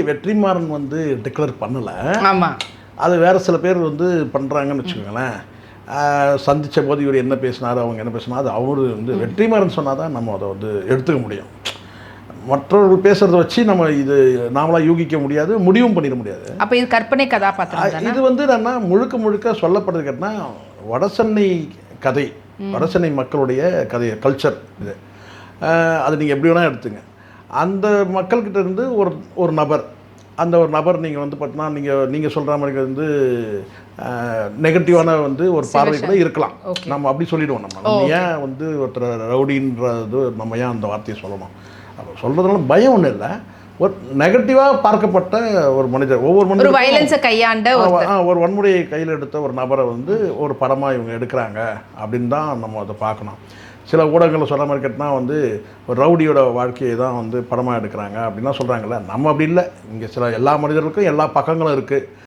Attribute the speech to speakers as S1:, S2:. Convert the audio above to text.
S1: வெற்றிமாறன் வந்து டிக்ளேர் பண்ணல.
S2: ஆமா.
S1: அது வேற சில பேர் வந்து பண்றாங்கன்னு வச்சுக்கோங்களேன். சந்திச்ச போது இவர் என்ன பேசினாரு, அவங்க என்ன பேசினா, அது அவரு வந்து வெற்றிமாறன் சொன்னாதான் நம்ம அதை வந்து எடுத்துக்க முடியும். மற்றவர்கள் பேசுறத வச்சு நம்ம இது நாமளா யூகிக்க முடியாது, முடிவும் பண்ணிட முடியாது.
S2: அப்ப இது கற்பனை கதாபாத்திரம்.
S1: இது வந்து என்னன்னா முழுக்க சொல்லப்படுறது கேட்டா வடசென்னை கதை, வடசென்னை மக்களுடைய கதை, கல்ச்சர் இது. அது நீங்கள் எப்படி வேணால் எடுத்துங்க. அந்த மக்கள்கிட்ட இருந்து ஒரு நபர், அந்த ஒரு நபர் நீங்கள் வந்து பார்த்தீங்கன்னா நீங்கள் சொல்கிற மாதிரி வந்து நெகட்டிவான வந்து ஒரு பார்வை கூட இருக்கலாம். நம்ம அப்படி சொல்லிடுவோம். நம்ம ஏன் வந்து ஒருத்தர் ரவுடின்றது நம்ம ஏன் அந்த வார்த்தையை சொல்லணும்? அப்போ சொல்கிறதுனால பயம் ஒன்றும் இல்லை. ஒரு நெகட்டிவாக பார்க்கப்பட்ட ஒரு மனிதர், ஒவ்வொரு மனிதரும்
S2: வயலன்ஸை கையாண்ட
S1: ஒரு வன்முறையை கையில் எடுத்த ஒரு நபரை வந்து ஒரு படமாக இவங்க எடுக்கிறாங்க அப்படின்னு தான் நம்ம அதை பார்க்கணும். சில ஊடகங்களில் சொல்கிற மாதிரி கேட்டால் வந்து ஒரு ரவுடியோட வாழ்க்கையை தான் வந்து படமாக எடுக்கிறாங்க அப்படின்லாம் சொல்கிறாங்கல்ல. நம்ம அப்படி இல்லை. இங்கே சில எல்லா மனிதர்களுக்கும் எல்லா பக்கங்களும் இருக்குது.